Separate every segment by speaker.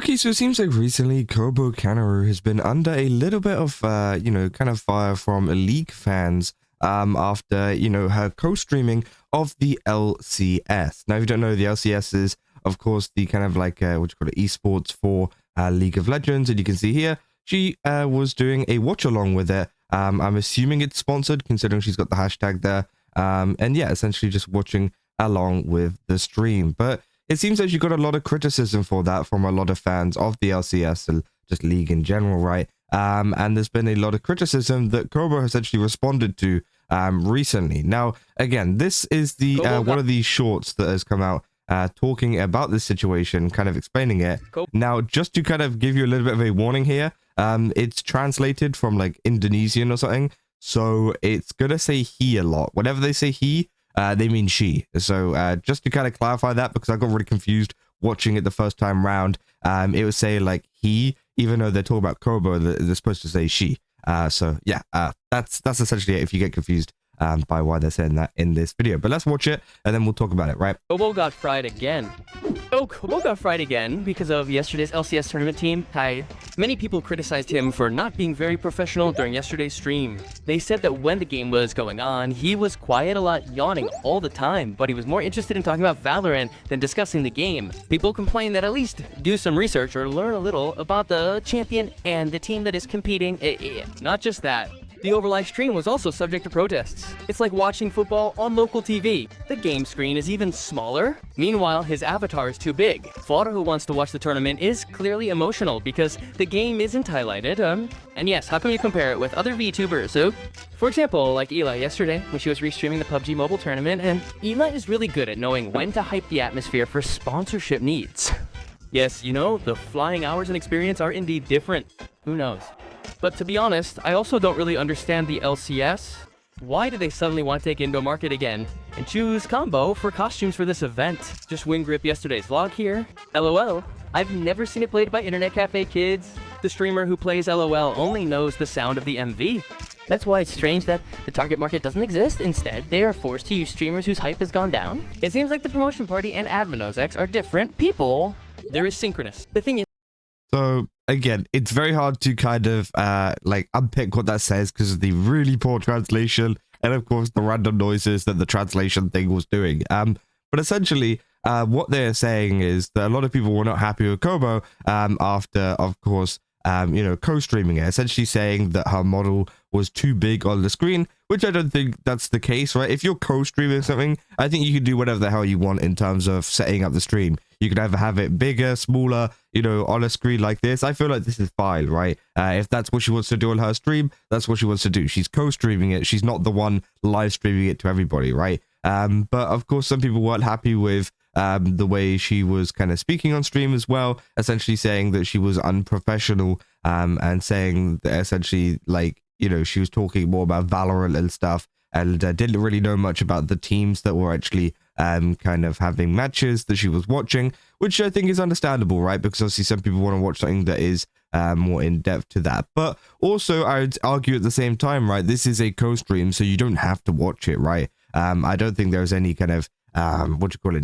Speaker 1: Okay, so it seems like recently Kobo Kanaeru has been under a little bit of, kind of fire from League fans after, her co-streaming of the LCS. Now, if you don't know, the LCS is, of course, the kind of like, what you call it, esports for League of Legends. And you can see here, she was doing a watch-along with it. I'm assuming it's sponsored, considering she's got the hashtag there. And yeah, essentially just watching along with the stream. But it seems like you got a lot of criticism for that from a lot of fans of the LCS and just League in general, right? And there's been a lot of criticism that Kobo has actually responded to recently. Now, again, this is the one of these shorts that has come out talking about this situation, kind of explaining it. Now, just to kind of give you a little bit of a warning here, it's translated from like Indonesian or something, so it's gonna say he a lot. Whenever they say he, they mean she. So just to kind of clarify that, because I got really confused watching it the first time round, it would say like he, even though they're talking about Kobo, they're supposed to say she. So yeah, that's essentially it if you get confused by why they're saying that in this video. But let's watch it and then we'll talk about it, right?
Speaker 2: Kobo got fried again. Oh, Kobo got fried again because of yesterday's LCS tournament team. Many people criticized him for not being very professional during yesterday's stream. They said that when the game was going on, he was quiet a lot, yawning all the time, but he was more interested in talking about Valorant than discussing the game. People complain that at least do some research or learn a little about the champion and the team that is competing. Not just that. The overlive stream was also subject to protests. It's like watching football on local TV. The game screen is even smaller. Meanwhile, his avatar is too big. Fodder, who wants to watch the tournament, is clearly emotional because the game isn't highlighted. And yes, how can we compare it with other VTubers? So, for example, like Eli yesterday, when she was restreaming the PUBG Mobile tournament, and Eli is really good at knowing when to hype the atmosphere for sponsorship needs. Yes, you know, the flying hours and experience are indeed different. Who knows? But to be honest, I also don't really understand the LCS. Why do they suddenly want to take Indo Market again and choose Combo for costumes for this event? Just wing grip yesterday's vlog here. LOL, I've never seen it played by Internet Cafe Kids. The streamer who plays LOL only knows the sound of the MV. That's why it's strange that the target market doesn't exist. Instead, they are forced to use streamers whose hype has gone down. It seems like the promotion party and Admin are different people. They're asynchronous. The thing is,
Speaker 1: so again, it's very hard to kind of like unpick what that says because of the really poor translation and of course the random noises that the translation thing was doing. But essentially, what they're saying is that a lot of people were not happy with Kobo after, of course, co-streaming it, essentially saying that her model was too big on the screen, which I don't think that's the case, right? If you're co-streaming something, I think you can do whatever the hell you want in terms of setting up the stream. You could either have it bigger, smaller, on a screen like this. I feel like this is fine, right? If that's what she wants to do on her stream, that's what she wants to do. She's co-streaming it. She's not the one live streaming it to everybody, right? But of course, some people weren't happy with the way she was kind of speaking on stream as well, essentially saying that she was unprofessional, and saying that essentially, like, she was talking more about Valorant and stuff, and didn't really know much about the teams that were actually kind of having matches that she was watching, which I think is understandable, right? Because obviously some people want to watch something that is more in depth to that. But also, I would argue at the same time, right, this is a co-stream, so you don't have to watch it, right? I don't think there's any kind of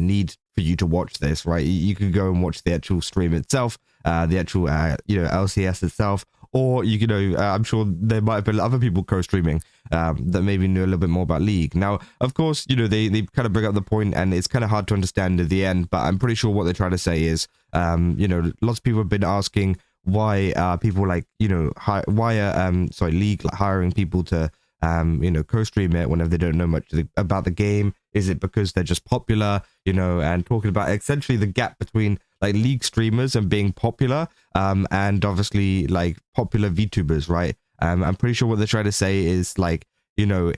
Speaker 1: need for you to watch this, right? You could go and watch the actual stream itself, the actual LCS itself, or I'm sure there might have been other people co-streaming that maybe knew a little bit more about League. Now, of course, they kind of bring up the point, and it's kind of hard to understand at the end, but I'm pretty sure what they're trying to say is, lots of people have been asking why people like, why are League like hiring people to co-stream it whenever they don't know much about the game. Is it because they're just popular, and talking about essentially the gap between like League streamers and being popular, and obviously like popular VTubers, right? I'm pretty sure what they're trying to say is like, are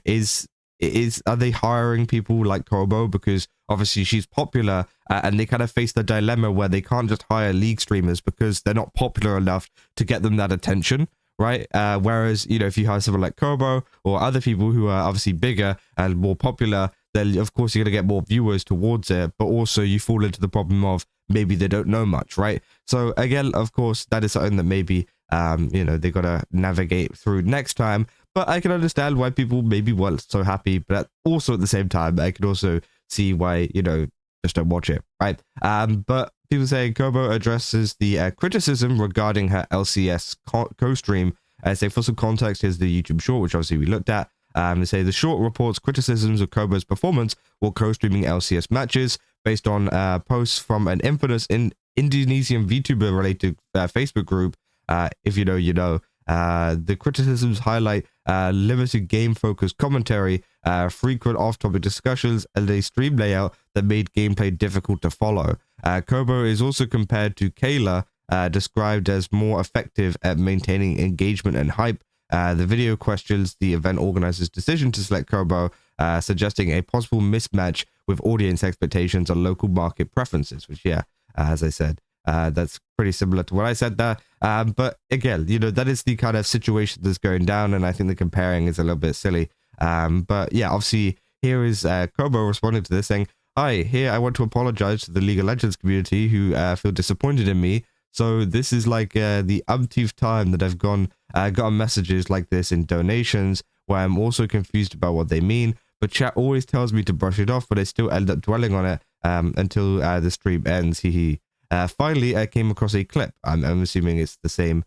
Speaker 1: they hiring people like Kobo because obviously she's popular, and they kind of face the dilemma where they can't just hire League streamers because they're not popular enough to get them that attention, right? Whereas, if you hire someone like Kobo or other people who are obviously bigger and more popular, then of course you're going to get more viewers towards it, but also you fall into the problem of maybe they don't know much, right? So again, of course, that is something that maybe, they got to navigate through next time. But I can understand why people maybe weren't so happy, but also at the same time, I can also see why, just don't watch it, right? But people say Kobo addresses the criticism regarding her LCS co-stream. Say for some context, here's the YouTube short, which obviously we looked at. They say the short reports criticisms of Kobo's performance while co-streaming LCS matches based on posts from an infamous Indonesian VTuber related Facebook group. If you know, you know. The criticisms highlight limited game-focused commentary, frequent off-topic discussions, and a stream layout that made gameplay difficult to follow. Kobo is also compared to Kayla, described as more effective at maintaining engagement and hype. The video questions the event organizer's decision to select Kobo, suggesting a possible mismatch with audience expectations and local market preferences, which, yeah, as I said, that's pretty similar to what I said there. But again, you know, that is the kind of situation that's going down, and I think the comparing is a little bit silly. But yeah, obviously, here is Kobo responding to this saying, "Hi, here I want to apologize to the League of Legends community who feel disappointed in me. So this is like the umpteenth time that I've gotten messages like this in donations where I'm also confused about what they mean. But chat always tells me to brush it off, but I still end up dwelling on it until the stream ends. Hee. Finally, I came across a clip. I'm assuming it's the same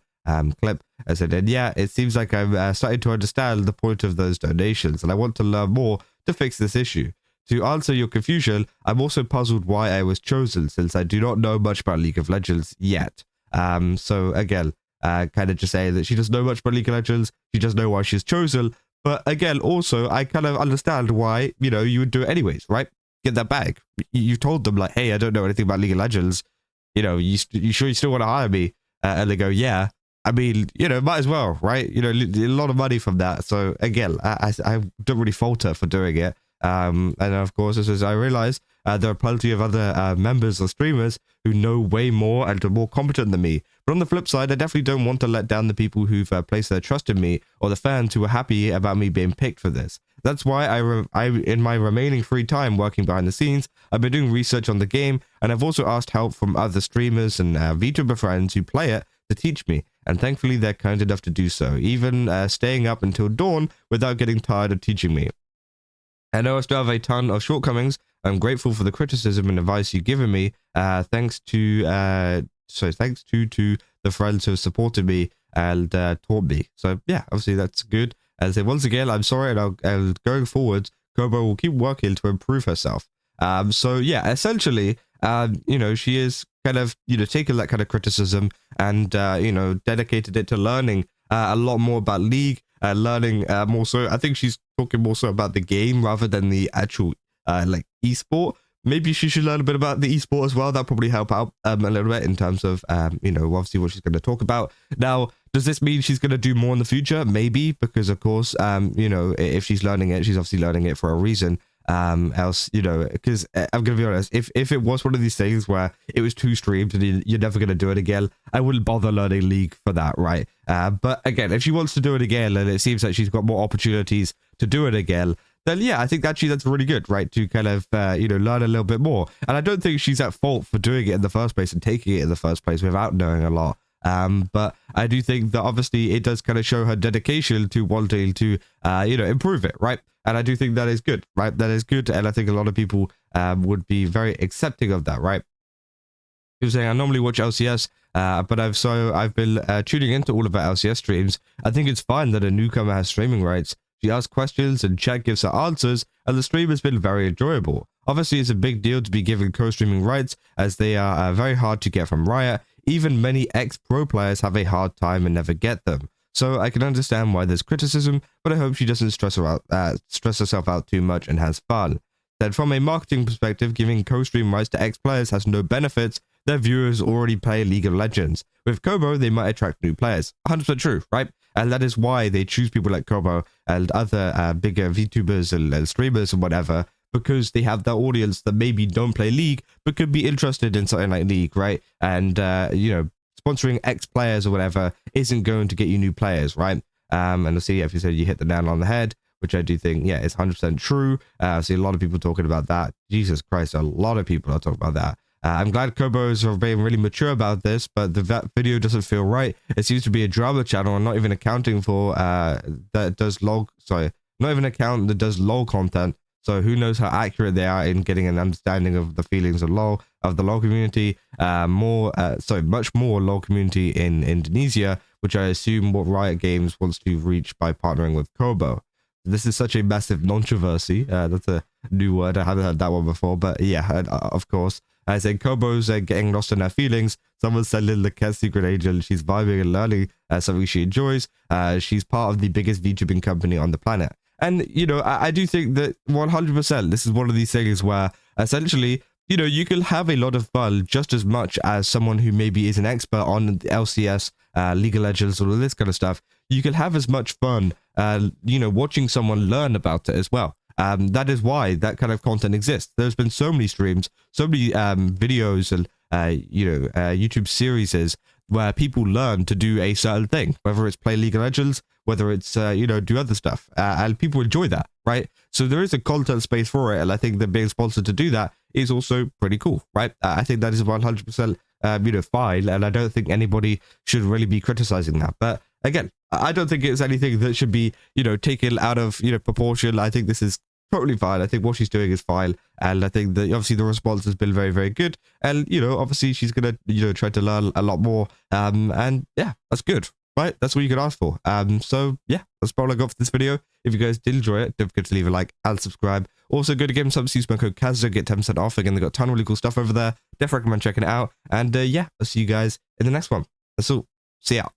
Speaker 1: clip as I did. Yeah, it seems like I'm starting to understand the point of those donations, and I want to learn more to fix this issue. To answer your confusion, I'm also puzzled why I was chosen, since I do not know much about League of Legends yet." So again, kind of just saying that she doesn't know much about League of Legends. She doesn't know why she's chosen. But again, also, I kind of understand why, you know, you would do it anyways, right? Get that bag. You told them, like, hey, I don't know anything about League of Legends. You know, you sure you still want to hire me? And they go, yeah. I mean, you know, might as well, right? You know, a lot of money from that. So again, I don't really fault her for doing it. And of course, as I realize, there are plenty of other members or streamers who know way more and are more competent than me. But on the flip side, I definitely don't want to let down the people who've placed their trust in me, or the fans who are happy about me being picked for this. That's why I in my remaining free time working behind the scenes, I've been doing research on the game, and I've also asked help from other streamers and VTuber friends who play it to teach me. And thankfully, they're kind enough to do so, even staying up until dawn without getting tired of teaching me. I know I still have a ton of shortcomings. I'm grateful for the criticism and advice you've given me. Thanks to the friends who have supported me and taught me. So yeah, obviously that's good. And so once again, I'm sorry, and going forward, Kobo will keep working to improve herself. So yeah, essentially, you know, she is kind of, you know, taken that kind of criticism and you know, dedicated it to learning a lot more about League. Learning more so, I think she's talking more so about the game rather than the actual like esport. Maybe she should learn a bit about the esport as well. That'll probably help out a little bit in terms of you know, obviously what she's going to talk about. Now, does this mean she's going to do more in the future? Maybe, because of course, you know, if she's learning it, she's obviously learning it for a reason. Else, you know, because I'm gonna be honest, if it was one of these things where it was 2 streams and you're never gonna do it again, I wouldn't bother learning League for that, right? But again, if she wants to do it again and it seems like she's got more opportunities to do it again, then yeah, I think actually that's really good, right? To kind of you know, learn a little bit more. And I don't think she's at fault for doing it in the first place and taking it in the first place without knowing a lot. But I do think that obviously it does kind of show her dedication to wanting to you know, improve it, right? And I do think that is good, right? That is good, and I think a lot of people would be very accepting of that, right? He was saying, I normally watch LCS, but I've been tuning into all of her LCS streams. I think it's fine that a newcomer has streaming rights. She asks questions and chat gives her answers, and the stream has been very enjoyable. Obviously, it's a big deal to be given co-streaming rights, as they are very hard to get from Riot. Even many ex-pro players have a hard time and never get them. So I can understand why there's criticism, but I hope she doesn't stress herself out too much and has fun. Then from a marketing perspective, giving co-stream rights to ex-players has no benefits. Their viewers already play League of Legends. With Kobo, they might attract new players. 100% true, right? And that is why they choose people like Kobo and other bigger VTubers and streamers and whatever, because they have that audience that maybe don't play League, but could be interested in something like League, right? And, you know, sponsoring ex-players or whatever isn't going to get you new players, right? And I see if you said you hit the nail on the head, which I do think, yeah, is 100% true. I see a lot of people talking about that. Jesus Christ, a lot of people are talking about that. I'm glad Kobo is being really mature about this, but the video doesn't feel right. It seems to be a drama channel and not even accounting for not even an account that does LOL content. So who knows how accurate they are in getting an understanding of the feelings of the LoL community, much more LoL community in Indonesia, which I assume what Riot Games wants to reach by partnering with Kobo. This is such a massive controversy. That's a new word. I haven't heard that one before, but yeah, of course. I said Kobo's getting lost in her feelings. Someone said Little Cat's secret agent. She's vibing and learning something she enjoys. She's part of the biggest VTubing company on the planet. And, you know, I do think that 100%, this is one of these things where essentially, you know, you can have a lot of fun just as much as someone who maybe is an expert on LCS, League of Legends, all of this kind of stuff. You can have as much fun, you know, watching someone learn about it as well. That is why that kind of content exists. There's been so many streams, so many videos and, YouTube series where people learn to do a certain thing, whether it's play League of Legends, whether it's, do other stuff, and people enjoy that, right? So there is a content space for it, and I think that being sponsored to do that is also pretty cool, right? I think that is 100%, fine, and I don't think anybody should really be criticizing that. But again, I don't think it's anything that should be, taken out of, proportion. I think this is totally fine. I think what she's doing is fine, and I think that obviously the response has been very, very good. And obviously she's gonna try to learn a lot more. And yeah, that's good, right? That's what you could ask for. So yeah, that's all I got for this video. If you guys did enjoy it, don't forget to leave a like and subscribe. Also, go to Game Subs, use my code KAZZO, get 10% off. Again, they got a ton of really cool stuff over there. Definitely recommend checking it out. And yeah, I'll see you guys in the next one. That's all. See ya.